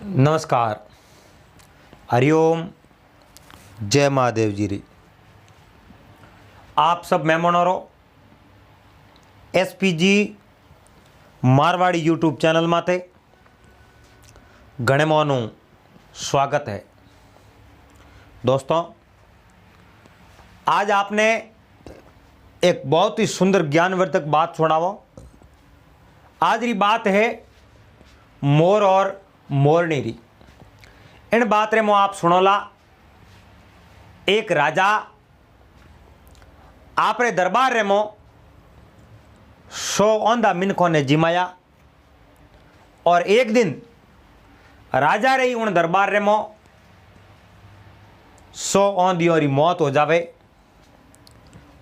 नमस्कार। हरिओम। जय महादेव जी री। आप सब मेहमानों एसपीजी मारवाड़ी यूट्यूब चैनल माते घणे मोनू स्वागत है। दोस्तों, आज आपने एक बहुत ही सुंदर ज्ञानवर्धक बात सुनावो। आज री बात है मोर और मोरनी री। इन बात रे मो आप सुनोला। एक राजा आपरे दरबार रे मो 100 औंधा मिनखों ने जिमाया और एक दिन राजा रे उन दरबार रे मो 100 औंधियों री मौत हो जावे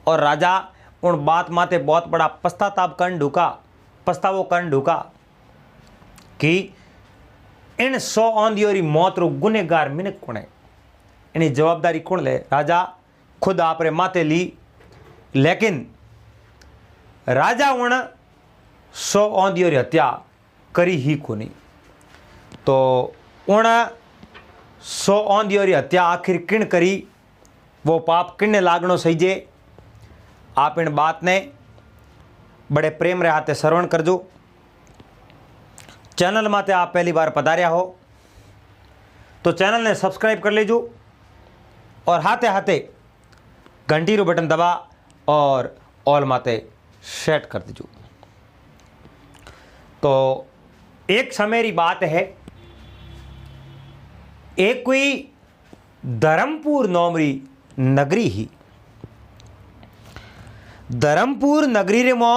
और राजा उन बात माते बहुत बड़ा पछतावो करन ढूका कि इन 100 औंधियों री मौत रो गुनेगार मिनक कौन है, इनी जवाबदारी कौन ले। राजा खुद आपरे माते ली, लेकिन राजा उन 100 औंधियों री हत्या करी ही कोनी। तो उन 100 औंधियों री हत्या आखिर किन करी, वो पाप किन लागणो सही जे। आप इन बात ने बड़े प्रेम रे हाथे श्रवण करजो। चैनल माते आप पहली बार पधार्या हो तो चैनल ने सब्सक्राइब कर लीजो और हाथे हाथे घंटी रो बटन दबा और ऑल माते सेट कर दीजो। तो एक समय री बात है, एक कोई धर्मपुर नोमरी नगरी ही। धर्मपुर नगरी रे मो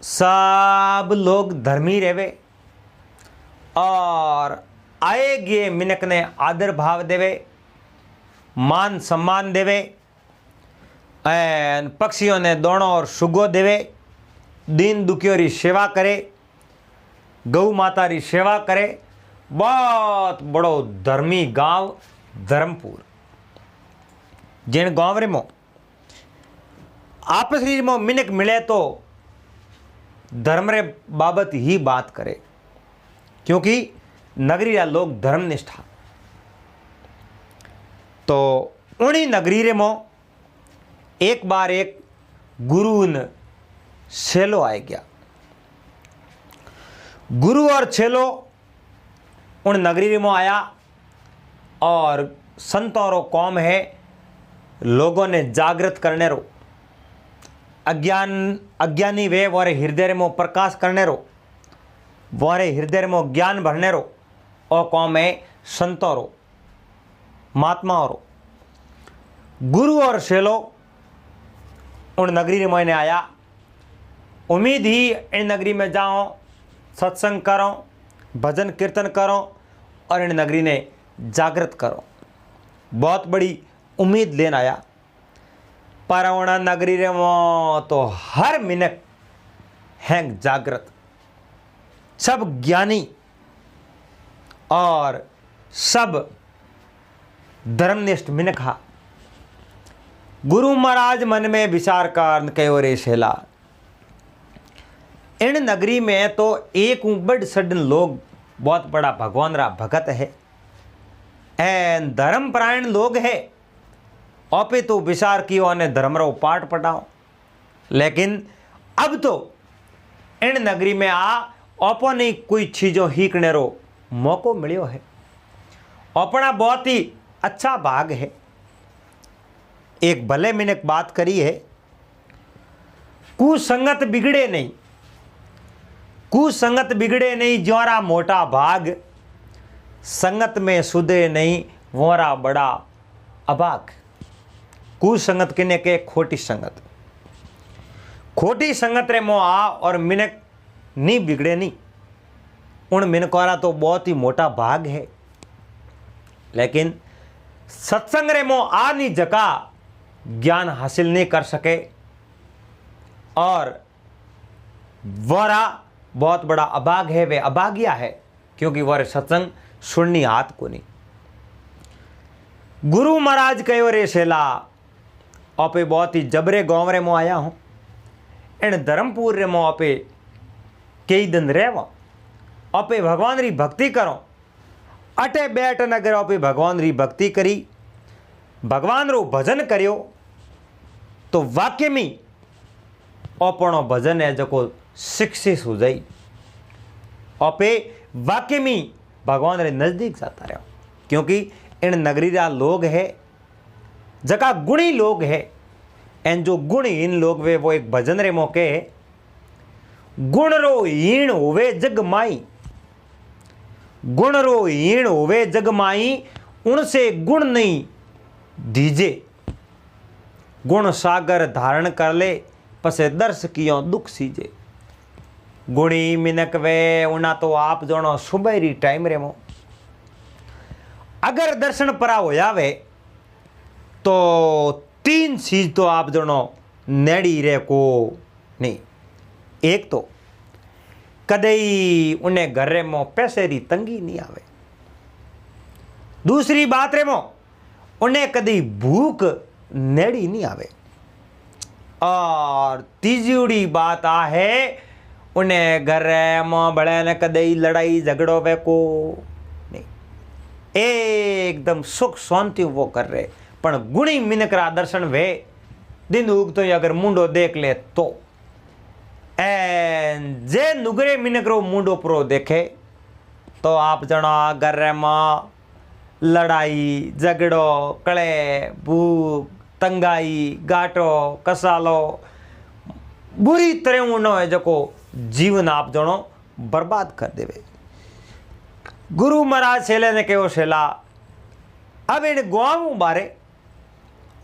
सब लोग धर्मी रेवे और आए गे मिनक ने आदर भाव देवे, मान सम्मान देवे, एन पक्षियों ने दोनों और सुगो देवे, दीन दुखियों री सेवा करे, गौ माता री सेवा करे। बहुत बड़ो धर्मी गांव धर्मपुर। जिन गांव रे मो आपस में मिनक मिले तो धर्म रे बाबत ही बात करे, क्योंकि नगरी रा लोग धर्मनिष्ठा। तो उन्हीं नगरी रे मो एक बार एक गुरु सेलो आए गया। गुरु और छेलो उन नगरी रे मो आया और संतों रो कौम है, लोगों ने जागृत करने रो, अज्ञानी वे वारे हृदय में प्रकाश करने रो, वारे हृदय में ज्ञान भरने रो। और कौम है संतों रो, महात्माओं रो। गुरु और शेलो उन नगरी में मैंने आया, उम्मीद ही इन नगरी में जाओ, सत्संग करो, भजन कीर्तन करो और इन नगरी ने जागृत करो। बहुत बड़ी उम्मीद लेन आया। पर उन नगरी रे मो तो हर मिनक हैं जागृत, सब ज्ञानी और सब धर्मनिष्ठ मिनक हा। गुरु महाराज मन में विचार कर कहो रे शेला, इन नगरी में तो एक बड़ सडन लोग बहुत बड़ा भगवान रा भगत है, एन धर्मपरायण लोग है। औपे तो विचार कियो ने धर्म रो पाठ पढ़ाओ, लेकिन अब तो इन नगरी में ओपो नहीं कोई चीजों हीकने रो मौको मिलियो है। अपना बहुत ही अच्छा भाग है। एक भले मिनक बात करी है, कुसंगत बिगड़े नहीं, कुसंगत बिगड़े नहीं जोरा मोटा भाग, संगत में सुधे नहीं वोरा बड़ा अभाग। कुसंगत किने के खोटी संगत, खोटी संगत रे मो आ और मिनक नहीं बिगड़े नहीं। उन मिनकोरा तो बहुत ही मोटा भाग है, लेकिन सत्संग रे मो आ नहीं जका ज्ञान हासिल नहीं कर सके और वरा बहुत बड़ा अभाग है। वे अभागिया है क्योंकि वह सत्संग सुननी हाथ को नहीं। गुरु महाराज कहो रे शेला, आपे बहुत ही जबरे गांव रे मो आया हूं। इन धर्मपुर रे मो आपे कई दिन रहवा, आपे भगवान री भक्ति करो अटे बैठन अगर आप भगवान री भक्ति करी, भगवान रो भजन करियो, तो वाक्य में अपनो भजन है जो सक्सेस हो जाए। आपे वाक्य में भगवान रे नजदीक जाता रहो, क्योंकि इन नगरी रा लोग है जका गुणी लोग है, एन जो गुणहीन लोग वे वो एक भजन रे मौके है, गुण रो हीण होवे जग माई, गुण रो हीण होवे जग माई, उनसे गुण नहीं दीजे, गुण सागर धारण कर ले, पसे दर्श कियो दुख सीजे। गुणी मिनक वे उना तो आप जोनो सुबह टाइम रे मो अगर दर्शन परा हो जावे तो 3 चीज तो आप जोनो नेड़ी रे को नहीं। एक तो कदई उन्हें घर रे मो पैसे री तंगी नहीं आवे। दूसरी बात रे मो उन्हें कदी भूख नेड़ी नहीं आवे। और तीसरी बात आ है उन्हें घर में बड़े ने कदई लड़ाई झगड़ो वे को नहीं, एकदम सुख शांति वो कर रहे। पण गुणी मिनक रा दर्शन वे दिन उग तो अगर मुंडो देख ले तो जे नुगरे मिनक रो मुंडो परो देखे तो आप जना घर में लड़ाई झगड़ो कले भूख तंगाई गाटो कसालो बुरी तरह उनो है जो जीवन आप जनो बर्बाद कर देवे। गुरु महाराज शेले ने कहो शेला अब इन गाँव बारे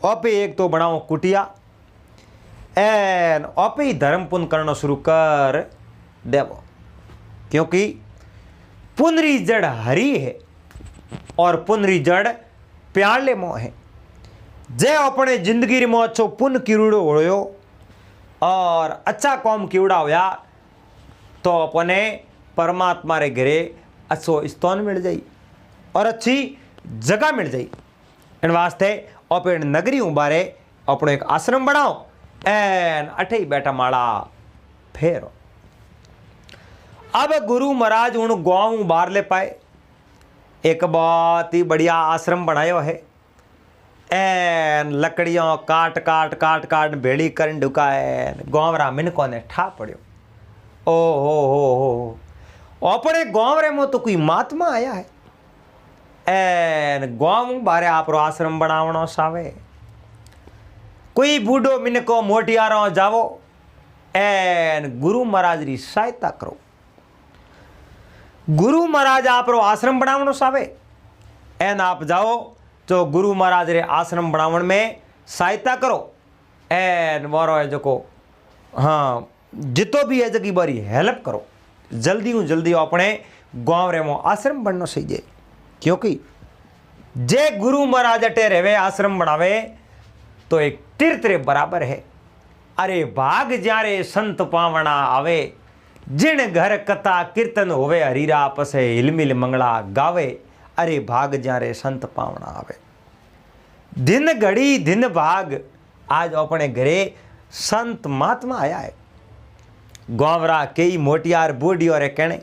ओपे एक तो बनाओ कुटिया एन ओपे ही धर्म पुण्य करना शुरू कर देवो, क्योंकि पुनरी जड़ हरी है और पुनरी जड़ प्याले मोह है। जे अपने जिंदगी में अच्छो पुण्य किरूड़ो होयो और अच्छा कौम किवड़ा होया तो अपने परमात्मा रे घरे अच्छो स्थान मिल जाई और अच्छी जगह मिल जाई। इन वास्ते अपने नगरी उबारे अपनो एक आश्रम बनाओ एन अठे ही बैठा माड़ा फेरो। अब गुरु महाराज उन गाँव बाहर ले पाए, एक बहुत ही बढ़िया आश्रम बनायो है एन लकड़ियों काट काट काट काट भेड़ी कर ढुका एन गाँव रा मिनकों ने ठा पड़ियो। ओ हो अपने गाँव रे में तो कोई महात्मा आया है एन गाँव बारे आप रो आश्रम बनावनो सावे। कोई बूढ़ो मिनको मोटियारो जावो एन गुरु महाराज री सहायता करो। गुरु महाराज आप रो आश्रम बनावनो सावे एन आप जाओ जो गुरु महाराज रे आश्रम बनावन में सहायता करो एन वारो है जो को हाँ जितो भी है जगी बारी हेल्प करो। जल्दी हूँ जल्दी अपने गाँव रे मो आश्रम बनना चाहिए, क्योंकि जे गुरु महाराज अटे रेवे आश्रम बनावे तो एक तीर्थ रे बराबर है। अरे भाग जारे संत पावना आवे, जिन घर कथा कीर्तन होवे हरीरा पसे हिलमिल मंगला गावे। अरे भाग जारे संत पावना आवे। दिन घड़ी दिन भाग आज अपने घरे संत महात्मा आया है। गाँवरा कई मोटियार बूढ़ी और कहने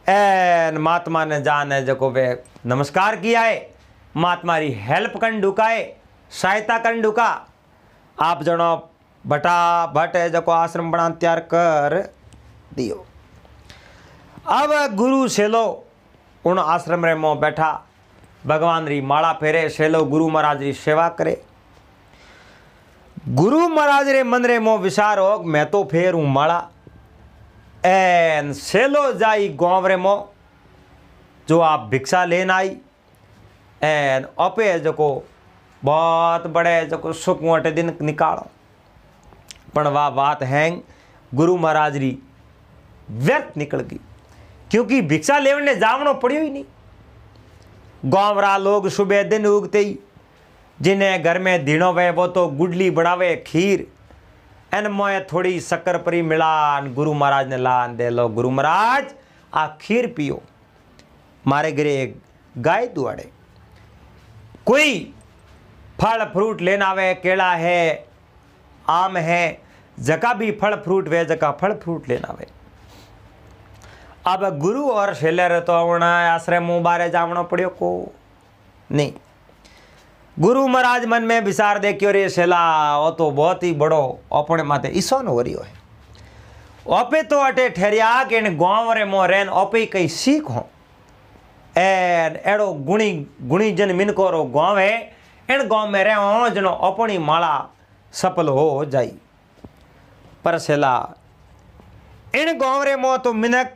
एन महात्मा ने जाने जो वे नमस्कार किया है, महात्मा री हेल्प कर ढुकाए सहायता कर ढुका। आप जनो बटा भट है जो आश्रम बना तैयार कर दियो। अब गुरु सेलो उन आश्रम रे मो बैठा भगवान री माला फेरे, सेलो गुरु महाराज री सेवा करे। गुरु महाराज रे मन रे मो विचार हो मैं तो फेर हूँ माला एन सेलो जाई गाँव रे मो जो आप भिक्षा लेन आई एन अपे जो को बहुत बड़े जो को सुख मोटे दिन निकालो। पण वाह बात है गुरु महाराज री व्यर्थ निकल गई, क्योंकि भिक्षा लेवने जावनो पड़ियो ही नहीं। गाँव रा लोग सुबह दिन उगते ही जिन्हें घर में दिनों वे वो तो गुडली बनावे खीर एन मोए थोड़ी शक्कर परी मिलान गुरु महाराज ने लान दे लो। गुरु महाराज आ खीर पियो, मारे घरे गाय दुआड़े। कोई फल फ्रूट लेना आवे, केला है आम है जका भी फल फ्रूट वे जका फल फ्रूट लेना आवे। अब गुरु और शेलर तो आश्रम मुँह बारे जावना पड़ियो को नहीं। गुरु महाराज मन में विचार देखियो रे शेला वो तो बहुत ही बड़ो अपने माते ईसो हो रही है। ओपे तो अटे ठहरिया कि इन गांव रे मो रेन ओपे कई सीख हो एन एड़ो गुणी गुणी जन मिनको रो गांव है। इन गांव में रहो जनो अपनी माला सफल हो जाई। पर शेला इन गांव रे मो तो मिनक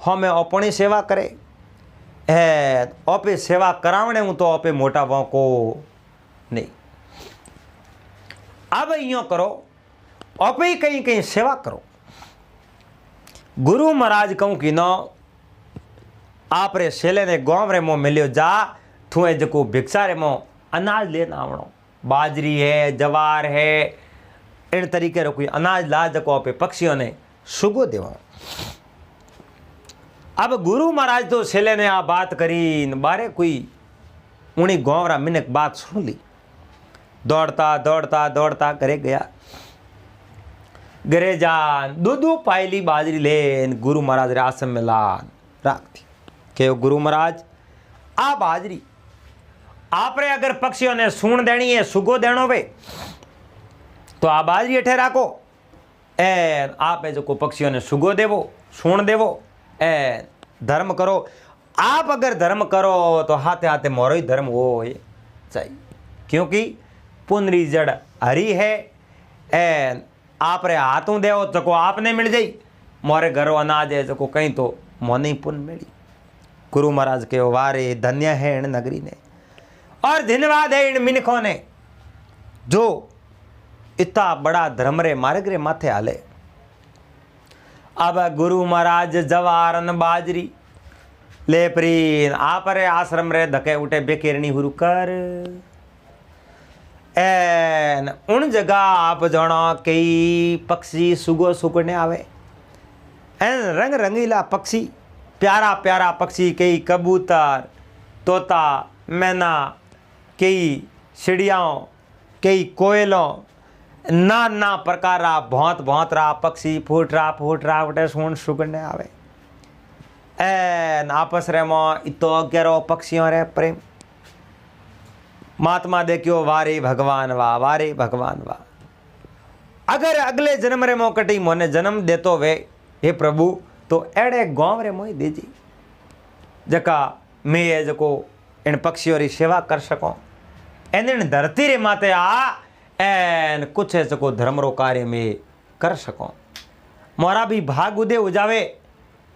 हमें अपनी सेवा करे है ओपे सेवा करावने हूं तो ओपे मोटा वो को नहीं। अब यो करो ओपे कहीं कहीं सेवा करो। गुरु महाराज कहूं कि न आप रे शेले ने गांव रे मो मिलियो जा थुए जको भिक्षा रे मो अनाज लेना आवणो। बाजरी है जवार है इन तरीके रो कोई अनाज ला जको पे पक्षियों ने सुगो देवा। अब गुरु महाराज तो शेले ने आ बात करी बारे कोई उन्हीं गांव रा मिनक बात सुन ली। दौड़ता दौड़ता दौड़ता करे गया घरे जान दूधू पायली बाजरी लेन गुरु महाराज रे आश्रम में लान राख दी के गुरु महाराज आ बाजरी आप रे अगर पक्षियों ने सूण देनी है सुगो देनो वे तो आ बाजरी अठे राखो एन आप जो को पक्षियों ने सुगो देवो सूण देवो एन धर्म करो। आप अगर धर्म करो तो हाथे हाथे मोरो ही धर्म हो चाहिए क्योंकि पुनरी जड़ हरी है एन आप रे हाथों देव जको आपने मिल जाई मोरे घरों अनाज है जको कहीं तो मोने पुन मिली। गुरु महाराज के वारे धन्य है इन नगरी ने और धन्यवाद है इन मिनखों ने जो इतना बड़ा धर्म रे मार्ग रे माथे हाले। अब गुरु महाराज जवारन बाजरी ले प्रीन आप रे आश्रम रे धके उठे बेकेरनी हुरु कर एन उन जगह आप जानो कई पक्षी सुगो सुगने आवे एन रंग रंगीला पक्षी प्यारा प्यारा पक्षी कई कबूतर तोता मैना कई चिड़ियाओं कई कोयलों ना ना प्रकारा बहुत बहुत रा पक्षी फूट रहा उठे सुन सुगने आवे एन आपस रे मो इतो गहरो पक्षियों रे प्रेम महात्मा देखियो वारे भगवान वाह वारे भगवान वाह। अगर अगले जन्म रे मोकटी मोने जन्म देतो वे हे प्रभु तो एड़े गांव रे मोई दीजी जका मैं ये जको इन पक्षियों री सेवा कर सको इन धरती रे माते आ एन कुछ है जको धर्म रो कार्य में कर सको मोरा भी भाग उदे उजावे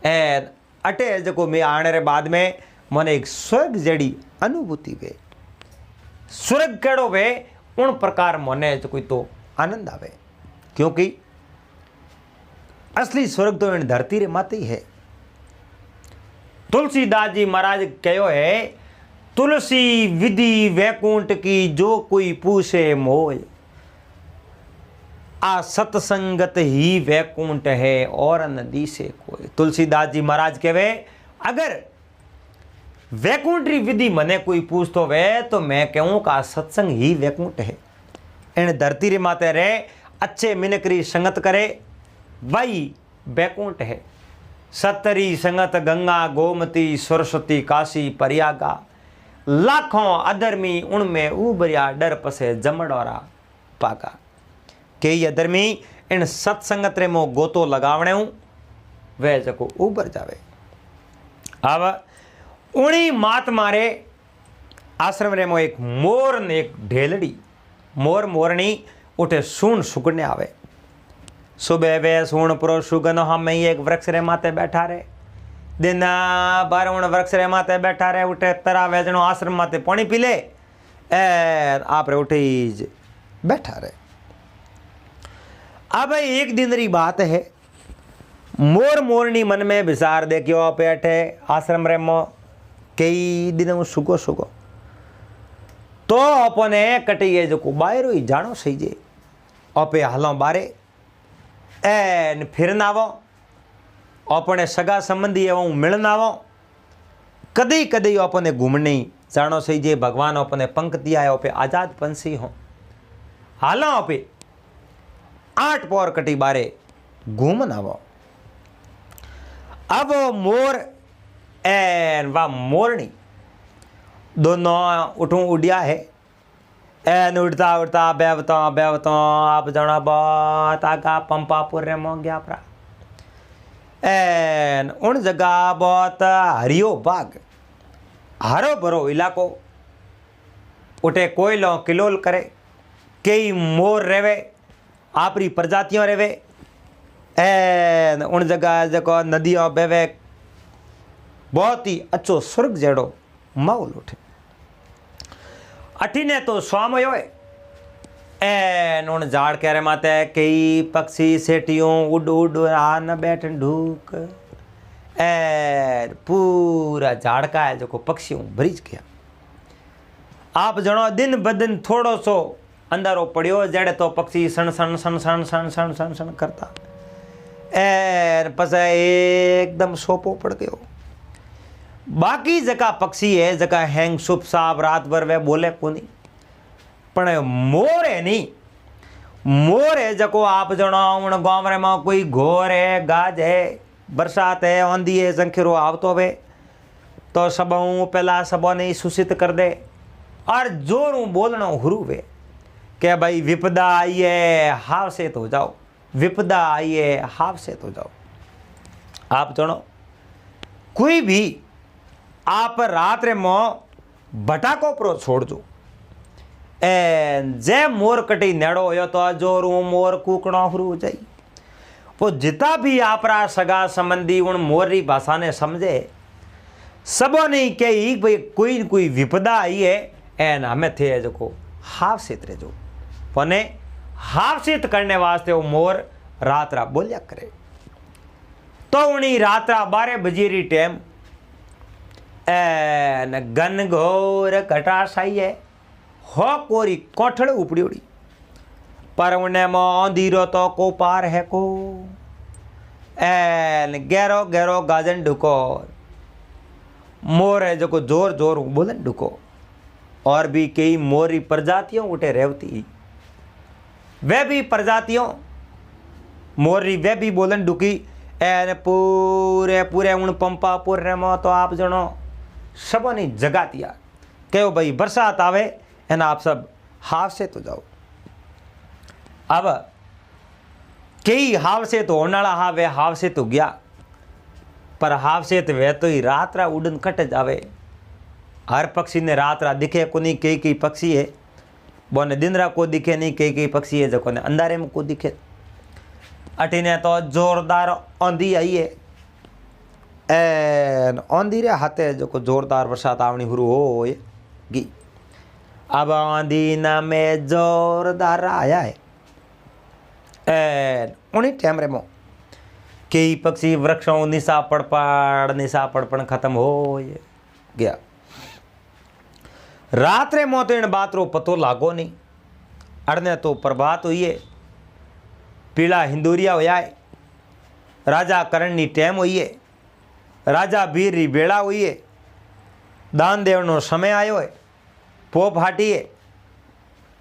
एन अटे जको मैं आने रे बाद में मने एक स्वर्ग जड़ी अनुभूति वे स्वर्ग केड़ो वे उन प्रकार मने कोई तो आनंद आवे क्योंकि असली स्वर्ग तो इन धरती रे माते ही है। तुलसीदास जी महाराज कहो है तुलसी विधि वैकुंठ की जो कोई पूछे मोय आ सत्संगत ही वैकुंठ है और नदी से कोई। तुलसीदास जी महाराज कहे अगर वैकुंठ री विधि मने कोई पूछतो वे तो मैं कहूं का सत्संग ही वैकुंठ है। इन धरती रे माते रे अच्छे मिनकरी संगत करे वही वैकुंठ है। सतरी संगत गंगा गोमती सरस्वती काशी प्रयागा लाखों अधर्मी उनमें उबरिया डर पसे जमड़ोरा पाका के ये अधर्मी इन सत्संगत रे मो गोतो लगावणे हूं वे जको उबर जावे। अब उणी महात्मा रे आश्रम रे मो एक मोर ने एक ढेलड़ी मोर मोरनी उठे सून सुगने आवे। सुबह वे सून पुरो सुगन हम एक वृक्ष रे माते बैठा रे दिन भर उन वृक्ष रे माते बैठा रे उठे तरा वेजनो आश्रम माते पानी पी ले आप रे उठे बैठा रे। अब एक दिन री बात है मोर मोरनी मन में विचार देखियो बैठे आश्रम रे मो कई दिन सुगो सुगो तो अपने कटिए जो को बाहर ही जानो सही जे अपे हालों बारे एन फिर नावो अपने सगा संबंधी एवं मिलन आवो कदी कदी अपने घूमने जानो सही जे भगवान अपने पंख दिया है अपे आजाद पंछी हो हालों अपे 8 पोर कटी बारे घूमन आवो। अब वो मोर एन वा मोरनी दोनों उठूं उड़िया है एन उड़ता उड़ता बेवता आप जना बहुत आगा पंपापुर रे मो गया परा एन उन जगह बहुत हरियो बाग हरो भरो इलाको उठे कोयलो किलोल करे कई मोर रेवे आपरी प्रजातियों रेवे एन उन जगह जको नदियों बेवे बहुत ही अच्छो स्वर्ग जेड़ो माहौल उठे अठीने तो स्वाम हो एन उन झाड़ के माते कई पक्षी सेटियों उड़ उड़ आ न बैठन ढूक एन पूरा झाड़ का है जो पक्षियों भरीज गया आप जनो दिन बदिन थोड़ो सो अंधारो पड़ियो जड़े तो पक्षी सन सन सन सन सन सन सन सन करता एन पस एकदम सोपो पड़ गयो बाकी जका पक्षी है जका हैंग सुप साहब रात भर वे बोले कोनी पण मोर है नी मोर है जको आप जनो उन गांव में कोई घोर है गाज है बरसात है आंधी है जंखिरो आवतो वे तो सब पहला सबों ने सूचित कर दे और जोरू बोलना हुरुवे के भाई विपदा आई है हाव से तो जाओ विपदा आई है हाव से तो जाओ आप जनो कोई भी आप रात रे मो भटाको प्रो छोड़ दो जे मोर कटी नेड़ो हो तो जोरू मोर कूकणो हुरु जाई वो जिता भी आपरा सगा संबंधी उन मोरी भाषा ने समझे सबों ने कही भाई कोई कोई विपदा आई है एन हमें थे जो हाव सेत रे जो पने हाव सेत करने वास्ते वो मोर रात रा बोलिया करे तो उन्हीं रात रा 12 बजे री टाइम एन गन घोर घटा साई है हो कोरी कोठड़ उपड़ी उड़ी पर उन्हें मोंदीरो तो को पार है को एन गहरो गहरो गाजन ढुको मोर है जो जोर जोर बोलन ढुको और भी कई मोरी प्रजातियों उठे रेवती वे भी प्रजातियों मोरी वे भी बोलन ढुकी एन पूरे पूरे उन पंपापुर रे मो तो आप जनो सबों ने जगा दिया कहो भाई बरसात आवे एन आप सब हाव से तो जाओ अब कई हाव से तो होने वाला हावे हाव से तो गया पर हाव से तो वे तो ही रात रा उड़न कट जावे हर पक्षी ने रात रा दिखे को नहीं कई कई पक्षी है बोने दिन रा को दिखे नहीं कई कई पक्षी है जो ने अंधारे में को दिखे अटीने तो जोरदार आंधी आई है एन आंधी रे हाथे जो जोरदार बरसात आवनी हुरु हो गी अब आंधी ना में जोरदार आया है एन उन्हीं टाइम रे मो कई पक्षी वृक्षों निशा पड़पड़ खत्म हो गया रात रे मो तो इन बात रो पतो लागो नहीं अड़ने तो प्रभात हुई है पीला हिंदूरिया होया है राजा करण नी टाइम हुई है राजा बीर री बेड़ा हुई है दान देव नो समय आयो है पोप हाटी है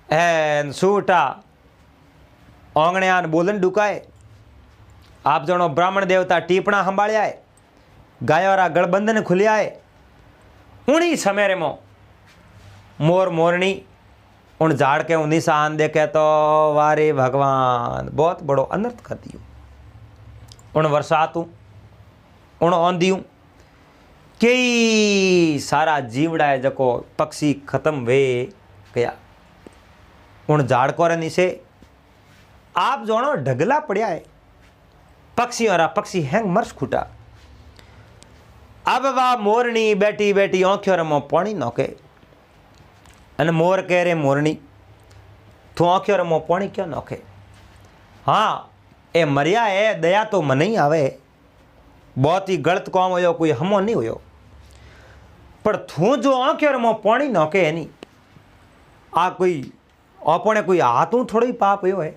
एन सूटा ओंगणियान बोलन डुकाए आप जनो ब्राह्मण देवता टीपणा संभाळ्या है गायोरा गठबंधन खुलिया है उन्हीं समय रे मो मोर मोरनी उन झाड़ के उन्हीं सान देखे तो वारे भगवान बहुत बड़ो अनर्थ कर दियो उन वर्षातू उन आंधियों कई सारा जीवड़ा है जको पक्षी खत्म वे गया उन झाड़ को रनी से आप जोनो ढगला पड़िया है पक्षी और पक्षी हैंग मर्स खुटा अब वाह मोरनी बैठी बैठी आंखों रमो पानी नौके अन मोर कह रहे मोरनी तू आंखों रमो पानी क्यों नौके हाँ ए मरिया है दया तो मन ही आवे बहुत ही गलत काम हो कोई हमो नहीं हो पर तू जो आंखों रमो पानी नौके है नहीं आ कोई अपने कोई हाथों थोड़ा ही पाप हो है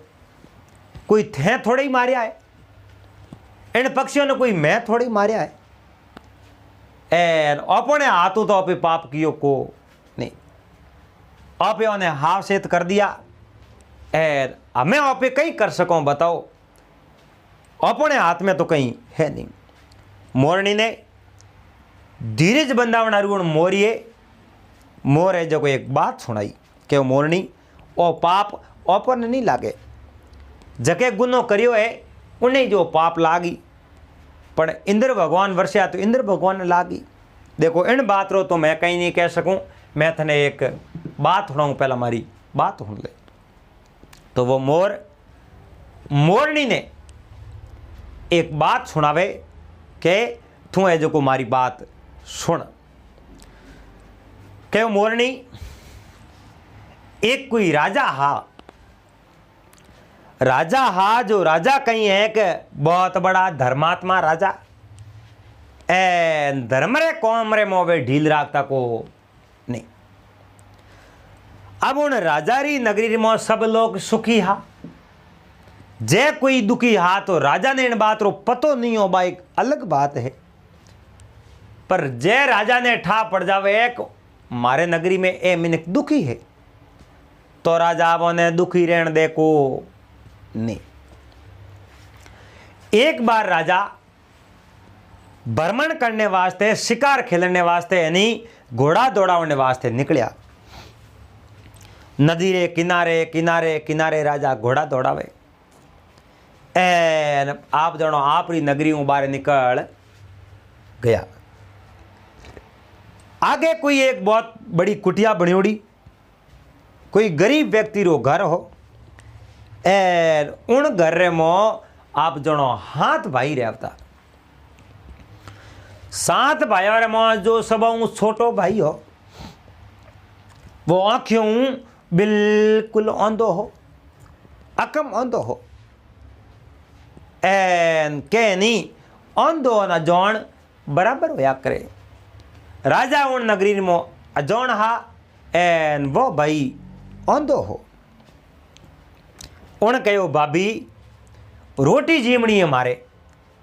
कोई थे थोड़ा ही मारिया है इन पक्षियों ने कोई मैं थोड़ी मारिया है एन अपने हाथों तो अपने पाप कियो को नहीं आप ने हाव सेत कर दिया एन हमें आप कहीं कर सको बताओ अपने हाथ में तो कहीं है नहीं मोरनी ने धीरज बंदावण अरुण मोरे जो कोई एक बात सुनाई कि मोरनी ओ पाप ओपर नहीं लागे, जके गुनो करियो है उन्हें जो पाप लागी, पर इंद्र भगवान वर्ष्या तो इंद्र भगवान ने लागी। देखो इन बात रो तो मैं कहीं नहीं कह सकूं, मैं थने एक बात सुनाऊं, पहला मारी बात सुन ले। तो वो मोरनी ने एक बात सुनावे के तू है जो को मारी बात सुन। के मोरनी एक कोई राजा हा जो राजा कहीं है कि बहुत बड़ा धर्मात्मा राजा, ए धर्म रे कौम रे मोवे ढील राखता को नहीं। अब उन राजा री नगरी में सब लोग सुखी हा, जे कोई दुखी हा तो राजा ने इन बात रो पतो नहीं हो, बा एक अलग बात है। पर जे राजा ने ठा पड़ जावे एक मारे नगरी में ए मिनक दुखी है, तो राजा वो ने दुखी रहने दे को नहीं। एक बार राजा भ्रमण करने वास्ते, शिकार खेलने वास्ते यानी घोड़ा दौड़ाने वास्ते निकलिया। नदी रे किनारे किनारे किनारे राजा घोड़ा दौड़ावे। एन आप जानो आपरी नगरी बाहर निकल गया। आगे कोई एक बहुत बड़ी कुटिया बनियोड़ी, कोई गरीब व्यक्ति रो घर हो, एन उन घर रे मो आप जनो हाथ भाई रहता। सात भाइयों रे मो जो सब छोटो भाई हो, वो आंखों बिल्कुल अंधो हो, अकम अंधो हो, एन के नहीं अंधो ना जौन बराबर होया करे। राजा उन नगरी में अजौन हा, एन वो भाई अंधो हो। उन कहो भाभी रोटी जीमणी है मारे,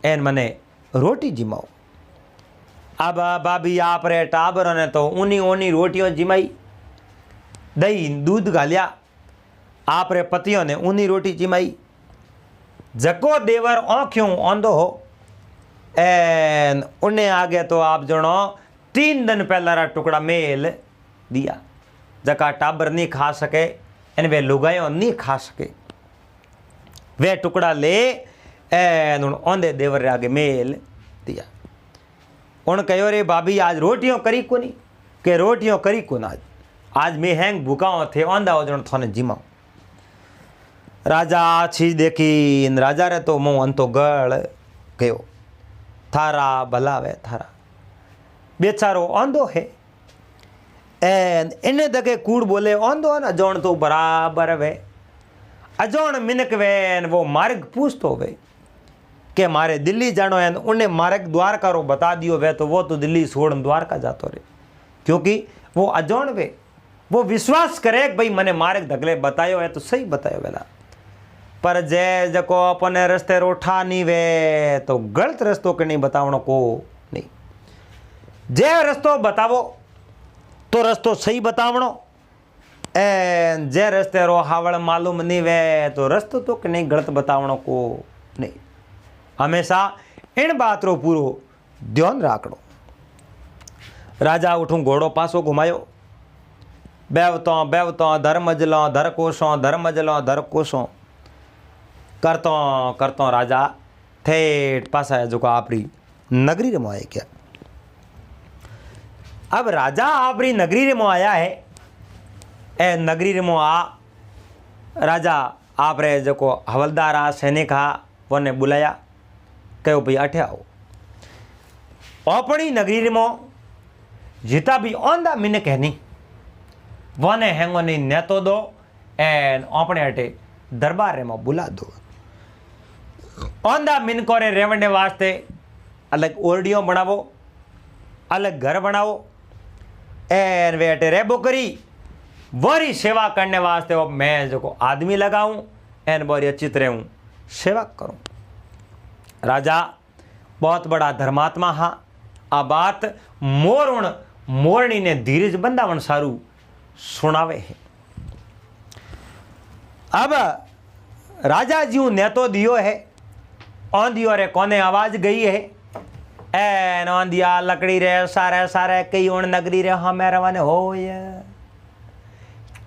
एन मने रोटी जिमाओ। अब भाभी आप रे टाबर ने तो ऊनी ऊनी रोटियों जिमाई, दही दूध गालिया। आप रे पतियों ने ऊनी रोटी जिमाई। जको देवर आँखों अंधो हो, एन उन्हें आगे तो आप जनो 3 दिन पहला रा टुकड़ा मेल दिया, जका टाबर नहीं खा सके, इन वे लुगाइयों नहीं खा सके। वे टुकड़ा ले एन उन औंधे देवर रे आगे मेल दिया। उन कहो रे भाभी आज रोटियों करी को नहीं, के रोटियों करी को ना, आज मैं हैंग भूखा थे औंधा हो जन थाने जिमाऊं। राजा चीज देखी, राजा रे तो मुँह अंतो गड़ गयो। थारा भला वे थारा, बेचारो अंधो है, एन इन्हें दके कूड़ बोले अंधो ना जौन तो बराबर वे। अजौन मिनक वे वो मार्ग पूछतो वे के मारे दिल्ली जानो है, उन्हें मार्ग द्वारका रो बता दियो वे, तो वो तो दिल्ली छोड़ द्वारका जातो रे, क्योंकि वो अजौन वे, वो विश्वास करे भाई मने मार्ग धगले बतायो है तो सही बतायो वेला। पर जे जको अपने रस्ते रोठा नहीं वे तो गलत रस्तो के नहीं बतावणो को नहीं। जे रस्तो बतावो तो रस्तो सही बतावणो, एन जे रस्ते रो हावड़ मालूम नहीं वे तो रस्तो तो के नहीं गलत बतावणो को नहीं। हमेशा इन बात रो पूरो ध्यान राखणो। राजा उठूं घोड़ो पासो घुमायो, बेवतो बेवतो धर्मजलो धरकोशो धर्मजलो धरकोशो करतो करतो राजा ठेठ पासा जो को आपरी नगरी रे आया क्या। अब राजा आपरी नगरी रे आया है, ए नगरी रे आ राजा आप रे जो को हवलदार आ सैनिक हा वो ने बुलाया, कहो भाई अठे आओ। अपनी नगरी रे जिता भी औंधा मिनक है नहीं, वने हैंगो नहीं नेतो दो, एन अपने अटे दरबार रे बुला दो। औंधा मिनको रे रेवने वास्ते अलग ओरडियों बनावो, अलग घर बनावो, एन वे अटे रेबो करी वरी सेवा करने वास्ते वो मैं जो को आदमी लगाऊं, एन बोरी अच्छी तरह हूँ सेवा करूं। राजा बहुत बड़ा धर्मात्मा हा। आ बात मोरुण मोरनी ने धीरज बंदावन सारू सुनावे है। अब राजा जी ने तो दियो है, औंधियो रे कोने आवाज गई है एन आंधिया लकड़ी रे सारे सारे कई उन नगरी रे हमें रवाने हो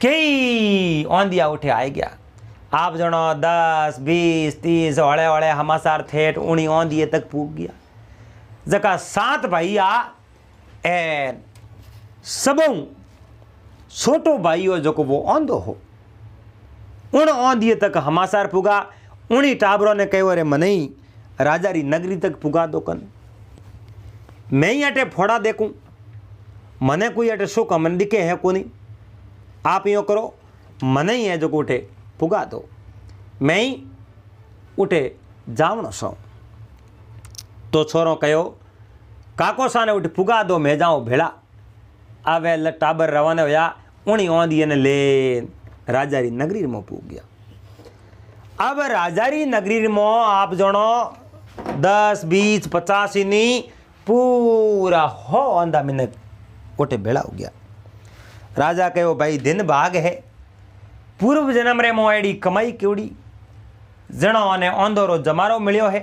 कई आंधिया उठे आए गया। आप जनो 10 20 30 हड़े हड़े हमासार थेट उणी आंधिए तक पूग गया। जका 7 भाई आ एन सबों छोटो भाई हो जो वो आंधो हो उन आंधिए तक हमासार पुगा। उनी टाबरों ने कहो रे मने राजा री नगरी तक पुगा दो कन मैं ही अटे फोड़ा देखूं मने कोई अटे शो कमन दिखे है कोनी। आप यो करो मने ही है जो उठे पुगा दो मैं ही उठे जावणो सौ। तो छोरो कहो काको साने उठे पुगा दो मैं जाऊं भेड़ा। आवे टाबर रवाने होया उनी आंधी ने ले राजा री नगरी में पूग गया। अब राजा री नगरी में आप जनो 10 20 50 नहीं पूरा हो आंधा मिनट उठे भेड़ा हो गया। राजा कहो भाई दिन भाग है पूर्व जन्म रे मो एडी कमाई केवड़ी जनो ने आंधो रो जमारो मिलियो है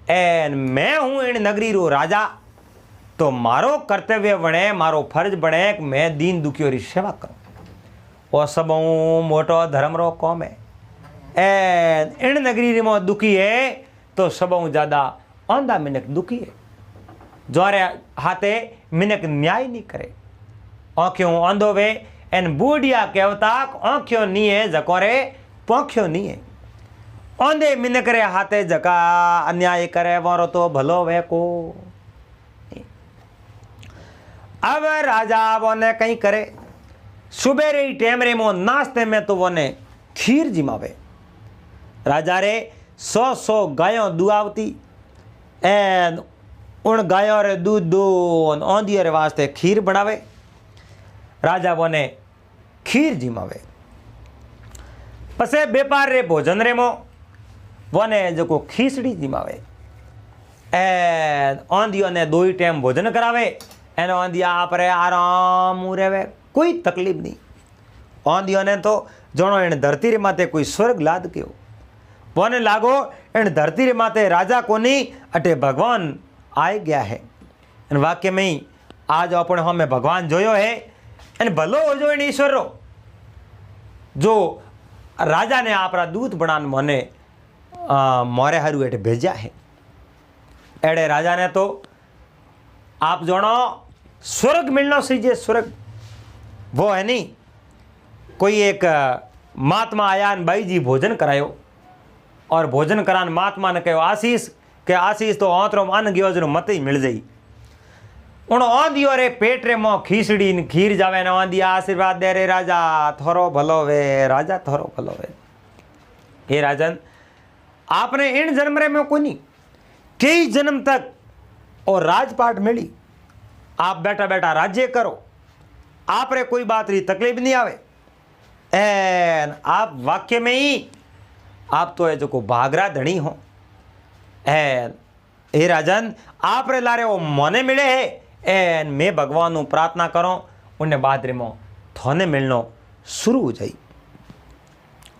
एन मैं हूं इन नगरी रो राजा। तो मारो कर्तव्य बने मारो फर्ज बने कि मैं दीन दुखियों री सेवा करूं। और सब मोटो धर्म रो कौम है एन इन नगरी री मो दुखी है तो सब ज्यादा आंधा मिनक दुखी है। जोरे हाथे मिनक न्याय नहीं करे आंखों आंधो वे एन बूढ़िया कहता आंखों नहीं है जकोरे पोंख्यो नहीं है। आंधे मिनक रे हाथे जका अन्याय करे वारो तो भलो वे को। अब राजा वो कहीं करे सुबेरे ही टेम रे मो नाश्ते में तो वो खीर जिमावे। राजा रे 100 गायों दुआवती एन उन गायों रे दूध दो आंधिया रे वास्ते खीर बनावे। राजा वो खीर जिमावे पसे बेपार रे भोजन रे मो वो जो खीसड़ी जिमावे एन आंधियों ने 2 टाइम भोजन करावे। एनो आंधिया आप रे आराम रेवे कोई तकलीफ नहीं। आंधियों ने तो जोनो इन धरती रे माते कोई स्वर्ग लाद के बोने लागो इन धरती रे माते राजा कोनी अटे भगवान आए गया है। इन वाक्य में ही आज अपन हमें भगवान जोयो है इन भलो हो जो इन ईश्वर रो जो राजा ने आपरा दूत बनान मोने मोरे हारू एटे भेजा है। एड़े राजा ने तो आप जोनो स्वर्ग मिलना सीजे स्वर्ग वो है नहीं। कोई एक महात्मा आया भाई जी भोजन करायो और भोजन करान महात्मा ने कहो आशीष के आशीष तो आंतरो अन्न गयो जो मत ही मिल जाई। उन आंधियो रे पेट रे मो खीसड़ी खीर जावे न आंधिया आशीर्वाद दे रे राजा थोरो भलो वे राजा थोरो भलो वे। हे राजन आपने इन जन्म रे में कोनी कई जन्म तक और राजपाट मिली आप बैठा बैठा राज्य करो आप रे कोई बात री तकलीफ नहीं आवे एन आप वाक्य में ही आप तो है जो को भागरा धनी हो एन हे राजन आप रे लारे वो मोने मिले है एन मैं भगवान नु प्रार्थना करो उन्हें बाद रे मो थोने मिलनो शुरू हो जाई।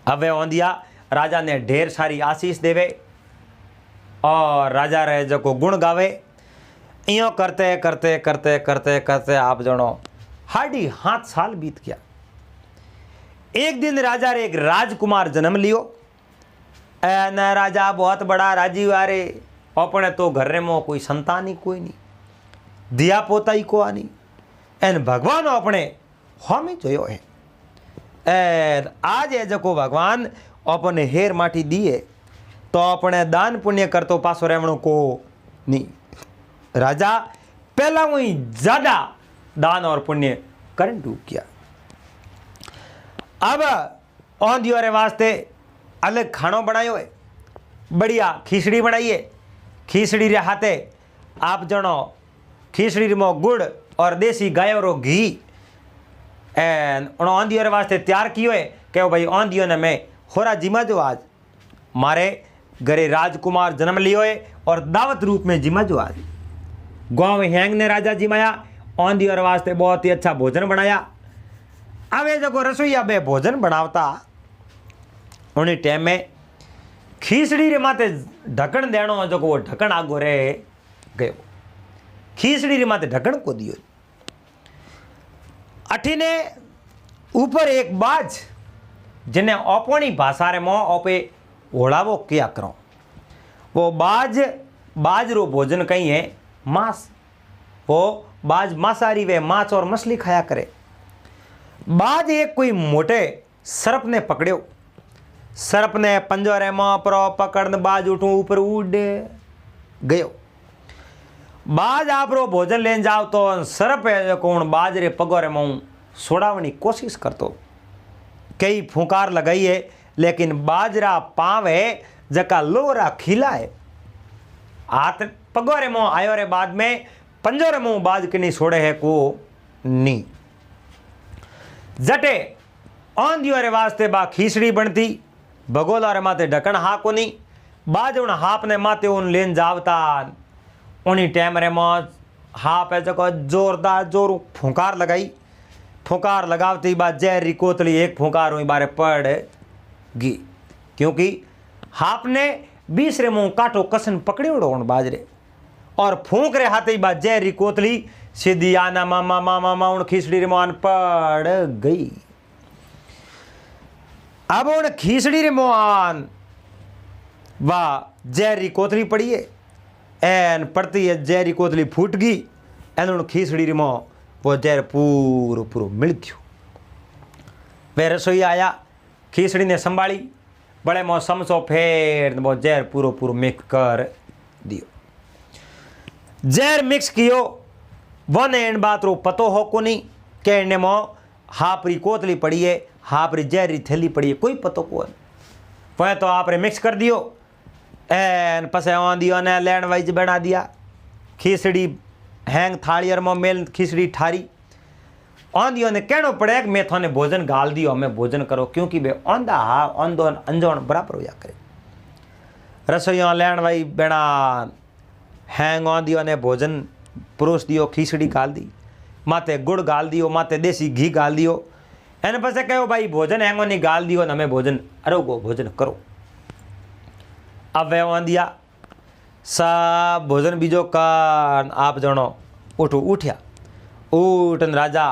अब वे आंधिया राजा ने ढेर सारी आशीष देवे और राजा रे जो को गुण गावे। इं करते करते करते करते करते आप जनो 7.5 साल बीत गया। एक दिन राजा रे एक राजकुमार जन्म लियो एन राजा बहुत बड़ा राजीव आरे अपने तो घर रे मो कोई संतान ही कोई नहीं दिया पोता ही को आनी एन भगवान अपने हामी जोयो है एन आज है जो भगवान अपने हेर माटी दिए तो अपने दान पुण्य करतो पासो रेवणो को नहीं। राजा पहला वही ज्यादा दान और पुण्य करन डूब किया। अब आंधियों रे वास्ते अलग खानो बनायो है बढ़िया खीचड़ी बनाई है। खीचड़ी रे हाथे आप जनो खीचड़ी में गुड़ और देसी गायों रो घी एन उन आंधियों रे वास्ते तैयार कियो है कहो भाई आंधियों ने मैं होरा जिमा जो आज मारे घरे राजकुमार जन्म लियो है और दावत रूप में जिमा जो आज गांव हैंग ने राजा जिमाया आंधियों रे वास्ते बहुत ही अच्छा भोजन बनाया। अब जो रसोईया बे भोजन बनावता उन्हीं टाइम में खीचड़ी रे माते ढक्कन देनो जो वो ढक्कन आगो रे गयो खीसड़ी रे माथे ढक्कन को दियो। अठीने ऊपर एक बाज जिन्हें अपनी भाषा रे मों ओपे ओढ़ावो क्या करो। वो बाज रो भोजन कहीं है मांस। वो बाज मांसाहारी वे मांस और मछली खाया करे। बाज एक कोई मोटे सर्प ने पकड़ो। सर्प ने पंजरे में पकड़ बाज उठू ऊपर उड़ गयो। बाज आपरो भोजन लेन जाओ तो सर्प है कौन बाज रे पगोरे में सोड़ावनी कोशिश करतो। कई फुंकार लगाई है लेकिन बाजरा पाव है जका लोरा खिला है। हाथ पगोरे में आयो रे बाद में पंजोरे में बाज के नहीं छोड़े है को नी। जटे औंधियो रे वास्ते बा खीसड़ी बनती भगोला रे माथे ढकन हा को नहीं। बाज उन हाप ने माथे उन लेन जावता उन्हीं टाइम रे मौज हाप है जको जोरदार जोर फुंकार लगाई। फुंकार लगावती बाद जहरी कोतली एक फुंकार हुई बारे पड़ गी क्योंकि हाप ने 20 रे मुंह काटो कसन पकड़ी उड़ो बाजरे और फूंक रे हाथे ही बाद जहरी कोतली सीधी आना मामा मामा माउन खीसड़ी रे मोहन पड़ गई। अब उन खीसड़ी रे मोहन वाह जहरी कोतली पड़ी है एन पड़ती है जहरी कोतली फूट गई एन उन खीसड़ी रे मोह वो जहर पूरो पूरो मिल गयो। वे रसोई आया खीसड़ी ने संभाली बड़े मो समसो फेर वो जहर पूरो पूरो मिक्स कर दियो। जहर मिक्स कियो वने इन बात रो पतो हो को नहीं के इन्हें मो हापरी कोतली पड़ी है हापरी जहरी थैली पड़ी है कोई पतो को वह तो आपने मिक्स कर दियो एन पसे दियो ने लैंड वाइज बना दिया। खीसड़ी हैंग थाली और मेल खीसड़ी ठारी औंधियों ने कहना पड़े कि मैं थाने भोजन गाल दियो हमें भोजन करो क्योंकि वे औंधा हा औंधो अंजोन बराबर हो जा करे। रसोइयों लैंड वाई बेड़ा हैंग औंधियों ने भोजन परोस दियो खीसड़ी गाल दी माते गुड़ गाल दियो माते देसी घी गाल दियो एने पसे कहो भाई भोजन हैंगो नहीं गाल दियो न हमें भोजन अरोगो भोजन करो। अब वे औंधिया सब भोजन बीजो कान आप जनो उठो उठ्या उठन राजा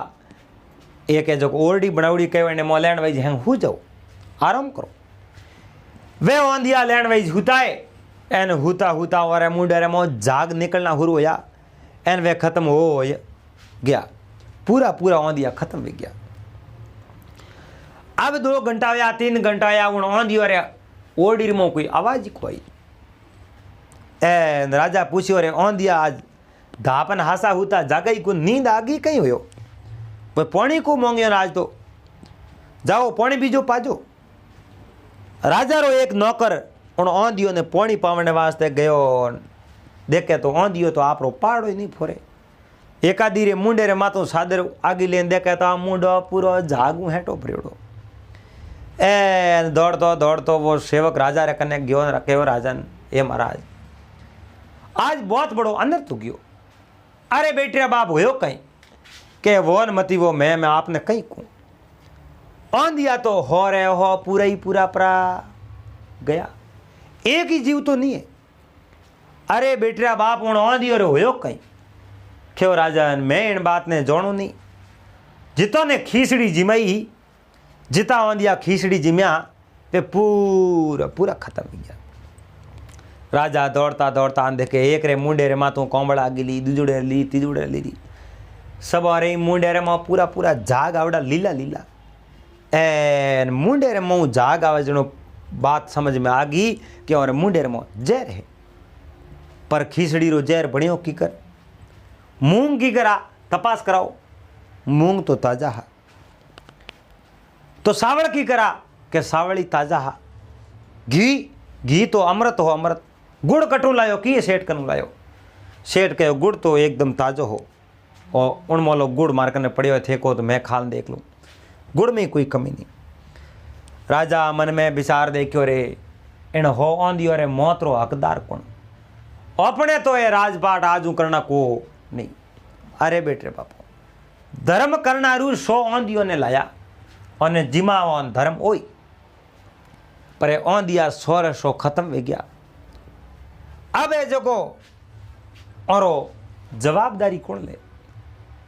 एक जो ओरडी बनावड़ी कहे मो लैंड वाइज हैंग हो जाओ आराम करो। वे औंधिया लैंड वाइज हुताए एन हुता हुता और मुंडे मो जाग निकलना हुर होया एन वे खत्म हो गया पूरा पूरा औंधिया खत्म हो गया। अब 2 घंटा या 3 घंटा या उन औंधी और ओरडी में कोई आवाज को आई एन राजा पूछ्यो रे औंधिया आज धापन हासा हुता जागई को नींद आ गई कहीं हो पानी को मोंगियो आज तो जाओ पानी बीजो पाजो। राजा रो एक नौकर उन औंधियो ने पानी पावने वास्ते गयो देखे तो औंधियो तो आपरो पाड़ो ही नहीं फोरे। एकादी रे मुंडे रे मातो सादर आगी लेन देखे तो मुंडो पूरो जागू हेटो भरेड़ो ए दौड़तो वो सेवक राजा रे कने गयो रखे राजन ए महाराज आज बहुत बड़ो अंदर तो गयो। अरे बेटे बाप होयो कहीं के वो न मती वो मैं आपने कहीं कहूँ औंधिया तो हो रहे हो पूरा ही पूरा परा गया एक ही जीव तो नहीं है। अरे बेटे बाप हूँ औंधियो रे होयो कहीं क्यों राजन मैं इन बात ने जाणू नहीं जितो ने खीसड़ी जिमाई जिता औंधिया खीसड़ी जिम्या पे पूरा पूरा खत्म हो गया। राजा दौड़ता दौड़ता देखे एक रे मुंडे रे मातू कोंबड़ा गिली दूजुड़े ली तीजुड़े ली सब आ रही मुंडे रे मां पूरा पूरा जाग आवड़ा लीला लीला एन मुंडे रे मां जाग आवे जनो बात समझ में आ गई कि और मुंडे रे मां जहर है पर खीसड़ी रो जहर बणियो की कर मूंग की करा तपास कराओ मूंग तो ताजा है तो सावड़ की करा के सावड़ी ताजा है घी तो अमृत हो अमृत गुड़ कटू लायो कि सेठ कनु लायो सेठ कहो गुड़ तो एकदम ताजो हो और उन मोलो गुड़ मार करने पड़े थे को तो मैं खाल देख लूँ गुड़ में कोई कमी नहीं। राजा मन में विचार देखियो रे इन हो आंदियो रे मौत रो हकदार कौन अपने तो ये राजपाट आजू करना को नहीं। अरे बेटे बापू धर्म करना रू 100 आंदियो ने लाया और जिमा धर्म ओई पर औंधिया 100 खत्म हो गया। अब ये जगो और जवाबदारी कौन ले?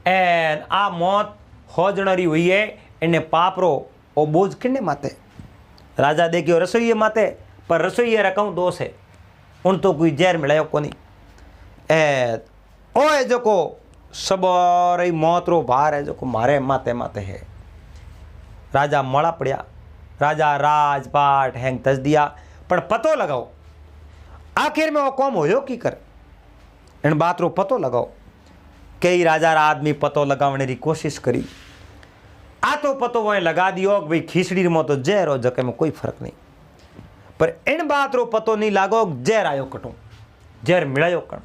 एन आ मौत होजणारी हुई है એને પાપરો ઓ બોજ किन्ने माते? राजा देखियो रसोई माते, पर रसोई रकम दोष है, उन तो कोई जहर मिलायो कोनी। ए ओए जो को सबरी मौत रो भार है जो को मारे माते माते है। राजा मड़ा पड़िया, राजा राजपाट हैंग तज दिया, पर पतो लगाओ आखिर में वो कौम होयो की कर, इन बात रो पतो लगाओ। कई राजा रा आदमी पतो लगावने री कोशिश करी, आ तो पतो वो लगा दियो कि भाई खीचड़ी में तो जहर हो जके में कोई फर्क नहीं, पर इन बात रो पतो नहीं लागो जहर आयो कटू, जहर मिलायो कण,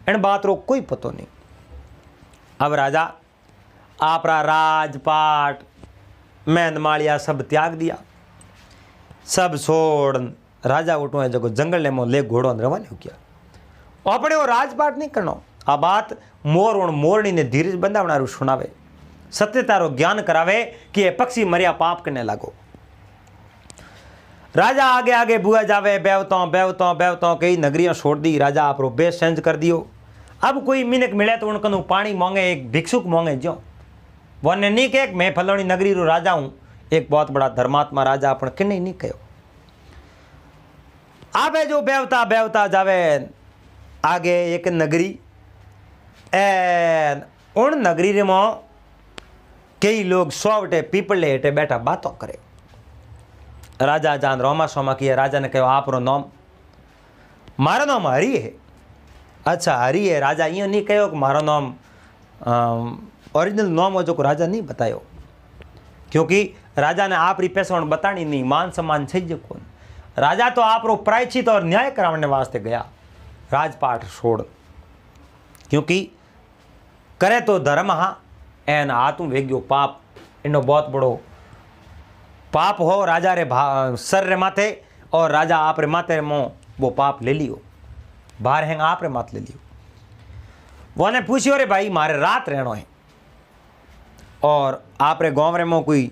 इन बात रो कोई पतो नहीं। अब राजा आपरा राजपाट मेहंदमालिया सब त्याग दिया, सब छोड़ राजा उठो है जो जंगल ने ले घोड़ो रवाना हो गया। अपने वो राजपाट नहीं करनो, आ बात मोर और मोरनी ने धीरज बंधावनारू सुनावे, सत्यतारो ज्ञान करावे कि ये पक्षी मरिया पाप करने लागो। राजा आगे आगे बुआ जावे, बेवतो बेवतो बेवतो कई नगरियां छोड़ दी। राजा आप रो बेस चेंज कर दियो। अब कोई मिनक मिले तो उनकनु पानी मांगे, एक भिक्षुक मांगे जो वने नहीं कहे मैं फलोनी नगरी रो राजा हूं, एक बहुत बड़ा धर्मात्मा राजा अपन किन्ने नहीं कहो। आवे जो बेवता बेवता जावे आगे एक नगरी, एन उन नगरी रे में कई लोग सोवटे पीपले हेठे बैठा बातों करे। राजा जान रोमा सोमा किया, राजा ने कहो आप रो नाम? मारो नाम हरि है। अच्छा हरि है। राजा यो नहीं कहो कि मारो नाम ओरिजिनल नाम हो जो को राजा नहीं बतायो, क्योंकि राजा ने आप री पैसा बतानी नहीं, मान सम्मान छे जो कौन। राजा तो आप रो प्रायश्चित और न्याय कराने वास्ते गया राजपाट छोड़, क्योंकि करे तो धर्म हाँ एन हाथों वेग्यो पाप, इनो बहुत बड़ो पाप हो राजा रे सर रे माथे, और राजा आप रे माथे मो वो पाप ले लियो, बाहर हैंग आप रे माथ ले लियो। वो ने पूछियो रे भाई मारे रात रहनो है, और आप रे गांव रे मो कोई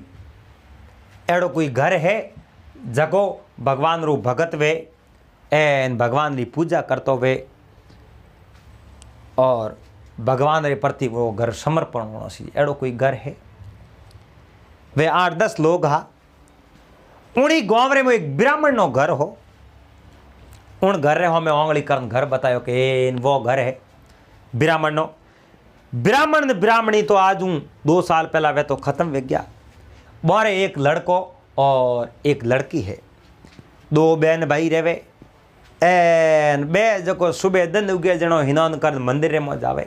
एड़ो कोई घर है जगो भगवान रू भगत वे एन भगवान री पूजा करतो वे, और भगवान रे प्रति वो घर समर्पण होना सी, एड़ो कोई घर है? वे 8-10 लोग हा, उन्हीं गांव रे में एक ब्राह्मण नो घर हो, उन घर रे हो में ओंगली करन घर बतायो कि वो घर है ब्राह्मण नो। ब्राह्मण ने ब्राह्मणी तो आज हूँ 2 साल पहला वे तो खत्म हो गया। बारे एक लड़को और एक लड़की है, 2 बहन भाई रेवे। एन बे जो सुबह दिन उगे जनो हिनान कर मंदिर में जावे,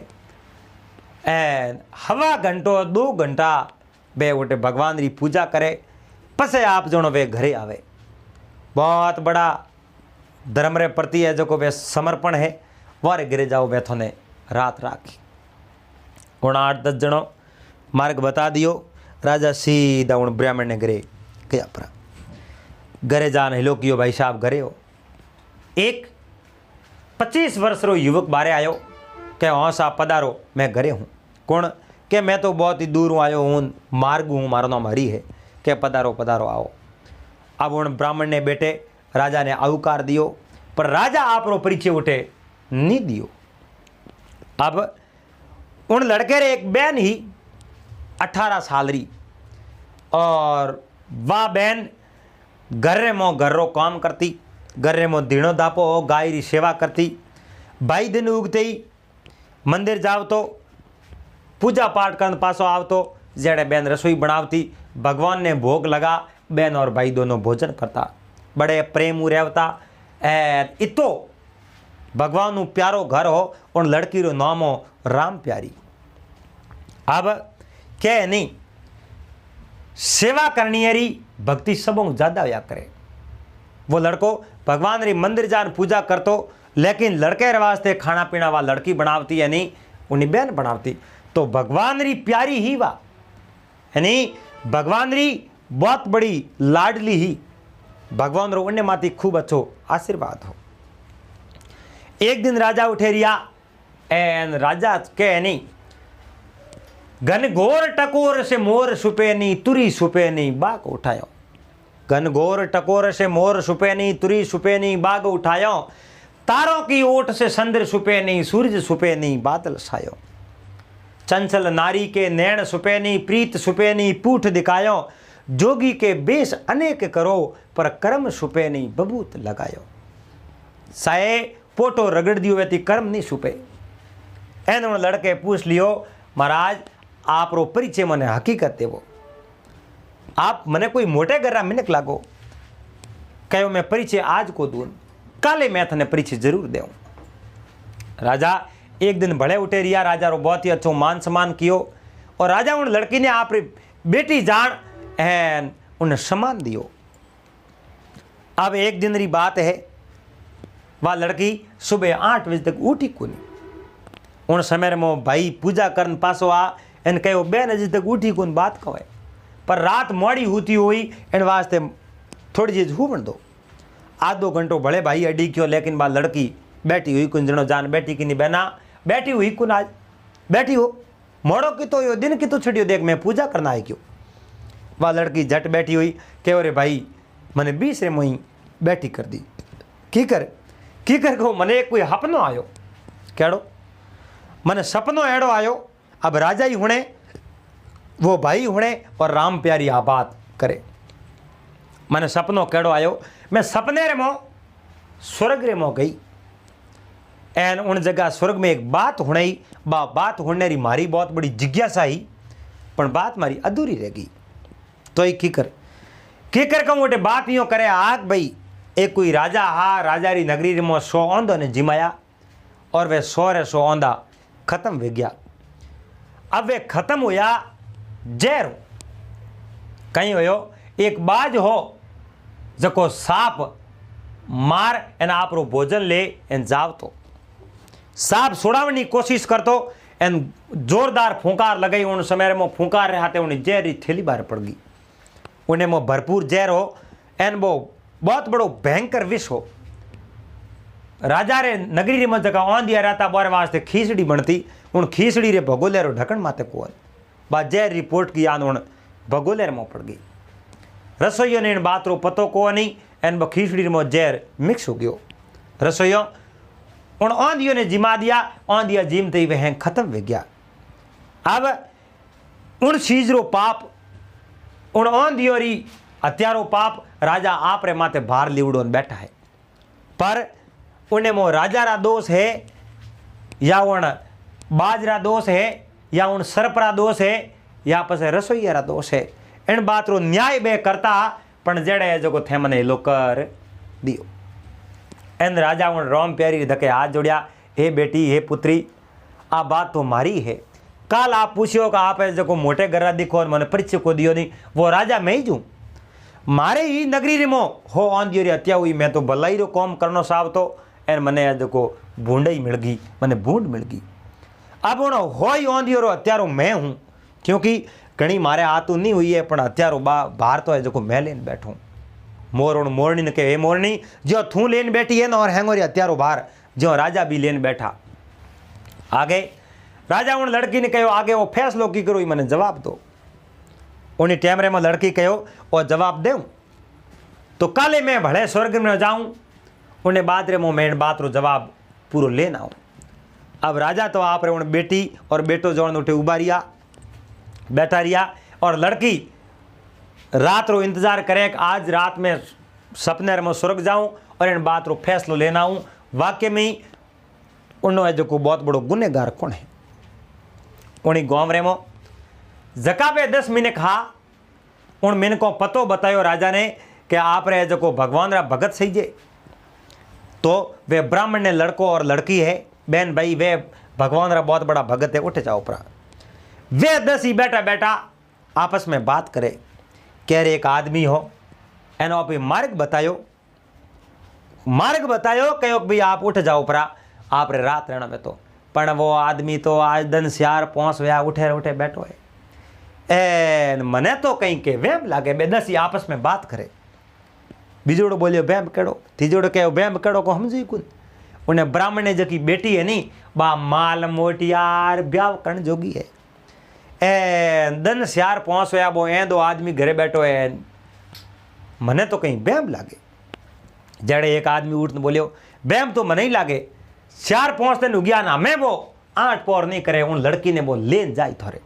एन हवा घंटो 2 घंटा बे उठे भगवान री पूजा करे, पसे आप जनो वे घरे आवे। बहुत बड़ा धर्म रे प्रति है जो को वे समर्पण है, वारे घरे जाओ वे थोने रात राखी। 8-10 जनो मार्ग बता दियो। राजा सीधा उन ब्राह्मण ने घरे गया, परा घरे जान हिलो कियो भाई साहब घरे हो। एक 25 वर्ष रो युवक बारे आयो के हाँ साहब पधारो, मैं घरे हूँ। कौन? के मैं तो बहुत ही दूर आयो हूँ, मार्ग हूँ, मारो नाम हरी है, के पधारो पधारो आओ। अब उन ब्राह्मण ने बेटे राजा ने आहुकार दियो, पर राजा आप रो परिचय उठे नहीं दियो। अब उन लड़के रे एक बहन ही 18 साल री, और वह बहन घर रे मो घर रो काम करती, घर रे मो दिनो दापो गाय री सेवा करती। भाई दिन उगते ही मंदिर जाव तो पूजा पाठ करने पासो आव तो जेड़े बहन रसोई बनावती, भगवान ने भोग लगा, बहन और भाई दोनों भोजन करता, बड़े प्रेम रहता। इतो भगवान नु प्यारो घर हो, और लड़की रो नाम हो राम प्यारी। अब क्या नहीं सेवा करनी है री भक्ति सबों ज्यादा या करे। वो लड़को भगवान री मंदिर जान पूजा करतो, लेकिन लड़के वास्ते खाना पीना वा लड़की बनावती है नहीं, उन्हीं बहन बनावती। तो भगवान री प्यारी ही वा, यानी भगवान री बहुत बड़ी लाडली ही, भगवान रो उन्हें माती खूब अच्छो आशीर्वाद हो। एक दिन राजा उठे रिया, एन राजा के नहीं घनघोर टकोर से मोर सुपे नहीं, तुरी सुपे नहीं, बाग उठायो। घनघोर टकोर से मोर सुपे नहीं, तुरी सुपे नहीं, बाग उठायो। तारों की ओट से चंद्र छुपे नहीं, सूरज छुपे नहीं, बादल छायो। चंचल नारी के नैन छुपे नहीं, प्रीत छुपे नहीं, पूठ दिखायो। जोगी के बेश अनेक करो, पर कर्म छुपे नहीं, बबूत लगायो। साए पोटो रगड़ दियो वेती कर्म नहीं छुपे। एन लड़के पूछ लियो, महाराज आप रो परिचय मने हकीकत देवो, आप मने कोई मोटे गर्रा मिनक लागो। कहो मैं परिचय आज को दूं, काले मैं थने परिचय जरूर देऊं। राजा एक दिन भले उठे रिया, राजा रो बहुत ही अच्छो मान सम्मान कियो, और राजा उन लड़की ने आप बेटी जान एन उन्हें सम्मान दियो। अब एक दिन री बात है, वह लड़की सुबह 8 बजे तक उठी कोनी। उन समय में भाई पूजा करन पासो आ एन कहो 2 बजे तक उठी कोन बात कहे, पर रात मोड़ी होती हुई एन वास्ते थोड़ी चीज हुवन दो। आधो घंटो भले भाई अडी क्यों, लेकिन बा लड़की बैठी हुई कुन जनो जान बैठी कि नहीं बहना बैठी हुई कुन, आज बैठी हो मोड़ो की तो यो दिन की तो छड़ियो, देख मैं पूजा करना है क्यों। वह लड़की झट बैठी हुई कहो रे भाई मने 20 रे मोई बैठी कर दी। की कर कहो मने कोई सपनो आयो। केड़ो? मने सपनो एड़ो आयो, अब राजा ही हुणे वो भाई हुणे और राम प्यारी आ बात करे। मने सपनो केड़ो आयो, मैं सपने रे मो स्वर्ग रे मो गई एन उन जगह स्वर्ग में एक बात हुई। बात होने री मारी बहुत बड़ी जिज्ञासा ही, पर बात मारी अधूरी रह गई। तो ही की कर कहूँ मोटे बात यो करे आग भाई एक कोई राजा हा, राजा री नगरी रे मो 100 औंदो ने जिमाया, और वे 100 रे 100 औंदा खत्म हो गया। अब वे खत्म होया जहर कहीं होयो, एक बाज हो जको सांप मार एन आप रो भोजन ले एन जाव तो सांप छुड़ावनी कोशिश करतो एन जोरदार फूंकार लगाई। उन समय में फूंकार रहते उन्हें जहर री थैली बाहर पड़ गई। उन्हें में भरपूर जहर हो एन वो बहुत बड़ो भयंकर विष हो। राजा रे नगरी में जगह औंधिया रहता बारे वास्ते खीसड़ी बनती, उन खीसड़ी रे भगोले रो ढकन माते कुआ बा जहर रिपोर्ट की याद उन भगोले में पड़ गई। रसोइयो ने इन बात रो पतो को नहीं, एन ब खीसड़ी में जहर मिक्स हो गयो। रसोइयो उन औंधियों ने जिमा दिया, औंधिया जिमते ही वह खत्म हो गया। अब उन चीज रो पाप, उन औंधियों री हत्यारो पाप राजा आप रे माथे भार लिवड़ो बैठा है। पर उन्हें मो राजा रा दोष है या उन बाजरा दोष है या उन सरपरा दोष है या पसे रसोईया रा दोष है, इन बात रो न्याय बे करता पण जड़े जो थे मने लो कर दियो। एन राजा उन राम प्यारी धके हाथ जोड़िया, हे बेटी हे पुत्री आ बात तो मारी है। काल आप पूछियो कि आप जो मोटे गर्रा दिखो और मैंने परिचय को दियो नहीं, वो राजा मैं ही जू, मारे ही नगरी रे मो हो आंधी हत्या हुई, मैं तो भलाई रो कौम करनो साव तो एन मने जो भूंड ही मिल गई, मने भूंड मिल गई। अब उन हो ही आंधी रो हत्यारो मैं हूँ, क्योंकि घनी मारे हाथों नहीं हुई है, पर हत्यारो बाहर तो है जो मैं लेन बैठूँ। मोर उन मोरनी ने कहे मोरनी जो थू लेन बैठी है ना, और हैंगोरी हत्यारो बाहर जो राजा भी लेन बैठा। आगे राजा उन लड़की ने कहो आगे वो फैसलो की करो, मैंने जवाब दो। उन्हीं टैमरे में लड़की कहो और जवाब देऊँ तो काले मैं भले स्वर्ग में जाऊँ, उन्हें बात रे मैं बात रो जवाब पूरा लेना आऊँ। अब राजा तो आप रे उन बेटी और बेटो जोड़ उठे उबा रिया बैठा रिया, और लड़की रात रो इंतजार करे कि आज रात में सपने में स्वर्ग जाऊं और इन बात रो फैसलो लेना हूँ। वाक्य में उन्होंने जो को बहुत बड़ो गुनेगार कौन है उन्हीं गाँव रे मो जकाबे 10 मिनट हा उन मिन को पतो बतायो राजा ने कि आप रे जो को भगवान रा भगत सही जे। तो वे ब्राह्मण ने लड़को और लड़की है बहन भाई, वे भगवान रा बहुत बड़ा भगत है। उठे जाओ परा वे 10 ही बैठा बैठा आपस में बात करे, कह रहे एक आदमी हो एनो आप मार्ग बतायो कहो भाई आप उठ जाओ परा, आप रे रात रहना में तो। पण वो आदमी तो आज दिन श्यार पहुंच गया, उठे बैठो है। एन मने तो कहीं के वहम लागे, बे 10 ही आपस में बात करे। बीजोड़ो बोलियो वहम केड़ो, तीजोड़ो कहो वहम केड़ो को समझी कुन। उन्हें ब्राह्मण ने जकी बेटी है नी बा माल मोटियार ब्याह करण जोगी है। दन श्यार पहुंच गया वो दो आदमी घरे बैठो है, मने तो कहीं वहम लागे। जड़े एक आदमी उठ बोलियो बेम तो मने ही लागे 4-5 दिन उग्या ना मैं वो 8 पोर नहीं करे उन लड़की ने वो लेन जाए थोरे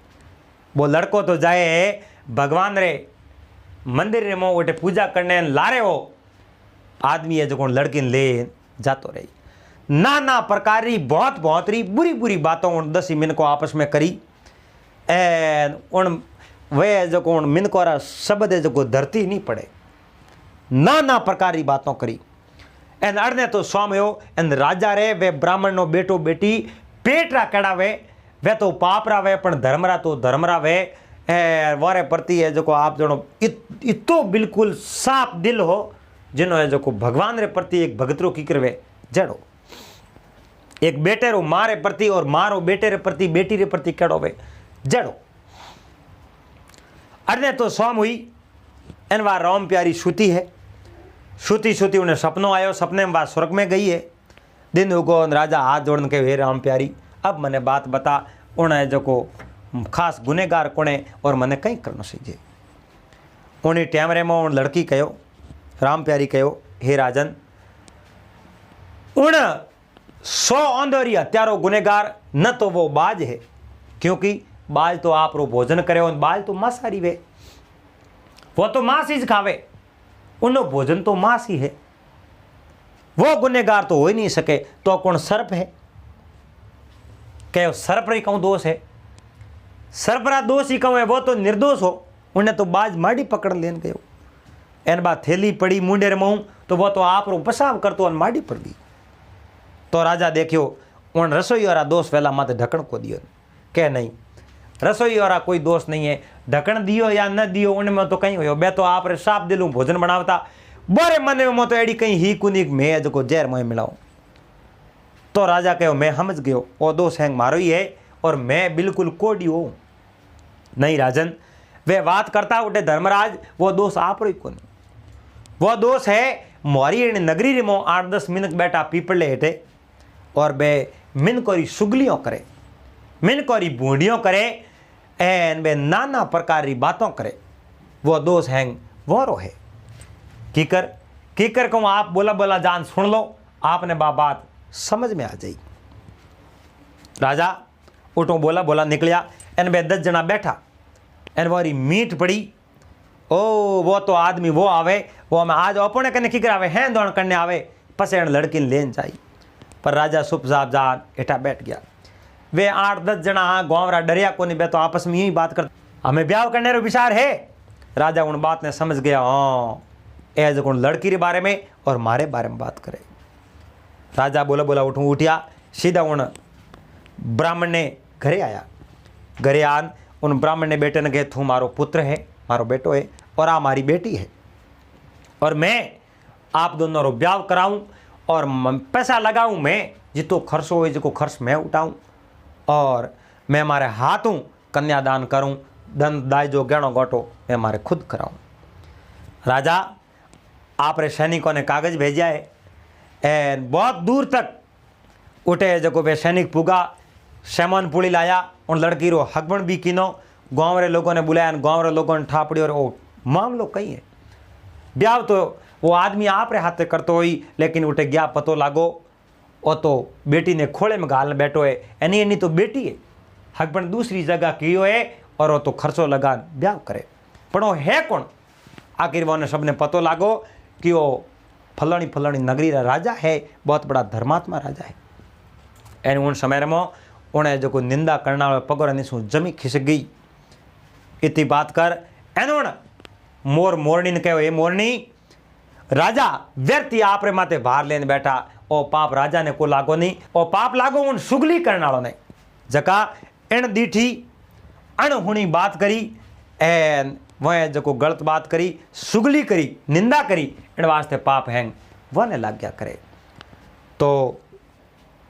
वो लड़को तो जाए भगवान रे मंदिर रे मो उठे पूजा करने लारे हो आदमी है जो लड़की ने ले जातो रही नाना प्रकार री बहुत बहुत री बुरी बुरी बातों उन 10 मिनट को आपस में करी एन उन वे जो उन मिन को शब्द है जो धरती नहीं पड़े नाना प्रकार की बातों करी एन अड़ने तो स्वामी हो एन राजा रे वे ब्राह्मण नो बेटो बेटी पेट रा कड़ावे वे तो पाप रा वे पण धर्मरा तो धर्मरा वे वारे प्रति है जो आप जनो इतो बिल्कुल साफ दिल हो जिनो है जो भगवान रे प्रति एक भगतरो की करवे जड़ो एक बेटे रो मारे प्रति और मारो बेटे रे प्रति बेटी रे प्रति कड़ो वे जड़ो अरे तो स्वाम हुई एन वा राम प्यारी श्रुति है श्रुति श्रुति उन्हें सपनों आयो सपने में वह स्वर्ग में गई है दिन उगो राजा हाथ जोड़ने के हे राम प्यारी अब मने बात बता उन्हें जो को खास गुनेगार कोने और मने कहीं करना सीजे उन्हें टैमरे में उन लड़की कहो राम प्यारी कहो हे राजन उन 100 अंदर हत्यारो गुनेगार न तो वो बाज है क्योंकि बाज तो आप रो भोजन करे और बाज तो मांसाहारी वे वो तो मांस ही खावे उनो भोजन तो मांस ही है वो गुनेगार तो हो ही नहीं सके तो कौन सर्प है कहो सर्प री कहूं दोष है सर्परा दोष ही कहूं है वो तो निर्दोष हो उन्हें तो बाज माड़ी पकड़ लेन गयो एन बात थैली पड़ी मुंडे रे मुंह तो वो तो आप रो पसाव करतो और माड़ी पड़ गई तो राजा देखियो उन रसोई वाला दोष पहला माते ढकण को दियो के नहीं रसोई वाला कोई दोष नहीं है ढकण दियो या न दियो उनमें तो कहीं हो बे तो आप रे साफ दिलू भोजन बनावता बोरे मन में तो एड़ी कहीं ही कुनिक मैं जो जहर मोह मिलाऊं तो राजा कहो मैं समझ गयो वो दोष है मारो ही है और मैं बिल्कुल कोडी हूं नहीं राजन वे बात करता उठे धर्मराज वो दोष आप रो कोनी वो दोष है मोरी नगरी रे मो 8-10 मिनट बैठा पीपले हेठे और बे मिन कोरी सुगलियों करे मिन कोरी बूढ़ियों करे एन बे नाना प्रकार की बातों करे वो दोष है वो है कीकर कहूँ आप बोला बोला जान सुन लो आपने बात समझ में आ जाई राजा उठो बोला बोला निकलिया एन बे 10 जना बैठा एन वारी मीट पड़ी ओ वो तो आदमी वो आवे वो हमें आज अपने कने की करावे हैं दौड़ करने आवे पसे लड़की लेन जाई पर राजा चुपचाप जान हेठा बैठ गया वे 8-10 जना गाँवरा डरिया को नहीं बे तो आपस में यही बात कर हमें ब्याह करने रो विचार है राजा उन बात ने समझ गया हाँ एज कौन लड़की के बारे में और मारे बारे में बात करे राजा बोला बोला उठूँ उठिया सीधा उन ब्राह्मण ने घरे आया घरे आन उन ब्राह्मण ने बेटे ने कहे तू मारो पुत्र है मारो बेटो है और आ मारी बेटी है और मैं आप दोनों रो ब्याह कराऊं और पैसा लगाऊं मैं जितो खर्च हो जो खर्च मैं उठाऊं और मैं मारे हाथों कन्यादान करूं धन दाय जो गहनो गोटो मैं मारे खुद कराऊं राजा आप रे सैनिकों ने कागज भेजा है एन बहुत दूर तक उठे जो वे सैनिक पुगा सेमन पुड़ी लाया उन लड़की रो हकबण भी कीनो गाँव रे लोगों ने बुलाया गाँव रे लोगों ने ठापड़ी और वो मामलो कहीं है ब्याह तो वो आदमी आप रे हाथे करतो ही लेकिन उठे गया पतो लागो वो तो बेटी ने खोले में गाल बैठो है एनी एनी तो बेटी है हकबण दूसरी जगह कियो है और वो तो खर्चो लगा ब्याह करे पर वो है कौन आखिर वो ने सबने पतो लागो कि वो फलानी फलानी नगरी रा राजा है बहुत बड़ा धर्मात्मा राजा है एन उन समय में उन्हें जो निंदा करना वाले पगोर शू जमी खिसक गई इतनी बात कर एनोण मोर मोरनी ने कहो ए मोरनी राजा व्यर्थ आप रे माते भार लेने बैठा ओ पाप राजा ने को लागो नहीं ओ पाप लागो उन सुगली करने वालों ने जका इन दीठी अणहुणी बात करी एन वह जो गलत बात करी सुगली करी निंदा करी इन वास्ते पाप हैंग वह ने लाग गया करे तो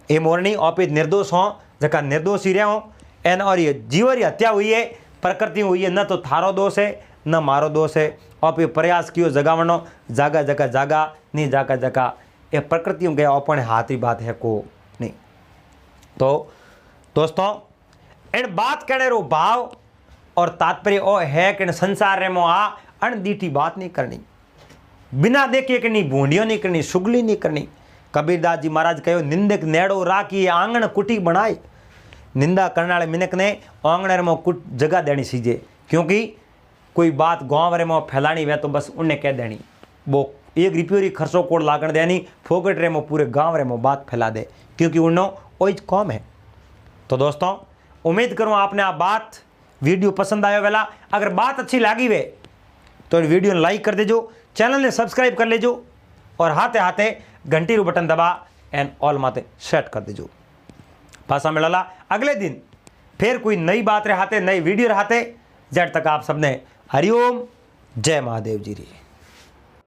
ये मोरनी औपित निर्दोष हो जका निर्दोष ही रहे हो एन और ये जीवन हत्या हुई है प्रकृति हुई है न तो थारो दोष है न मारो दोष है और फिर प्रयास कियो जगावनो जागा जगह जागा नहीं जागा जगह ये प्रकृति गया अपने हाथ की बात है को नहीं तो दोस्तों इन बात कहने रो भाव और तात्पर्य ओ है कि संसार रे मो आ अनदीठी बात नहीं करनी बिना देखे करनी बूंदियों नहीं करनी सुगली नहीं करनी कबीरदास जी महाराज कहो निंदक नेड़ो राखी आंगण कुटी बनाए। निंदा करने वाले मिनक ने आंगण में कुछ जगह देनी सीजे, क्योंकि कोई बात गाँव रे में फैलानी वे तो बस उन्हें कह देनी, वो 1 रुपये री खर्चो कोड लागण देनी, फोकट रे में पूरे गाँव रे में बात फैला दे, क्योंकि उन्हों वही कॉम है। तो दोस्तों उम्मीद करूँ आपने आ बात वीडियो पसंद आयो वेला। अगर बात अच्छी लगी वे तो वीडियो ने लाइक कर देजो, चैनल ने सब्सक्राइब कर लेजो और हाथे हाथे घंटी रू बटन दबा एंड ऑल माते सेट कर देजो। पासा मिलला अगले दिन फिर कोई नई बात रहते, नई वीडियो रहते। जब तक आप सबने हरिओम, जय महादेव जी री।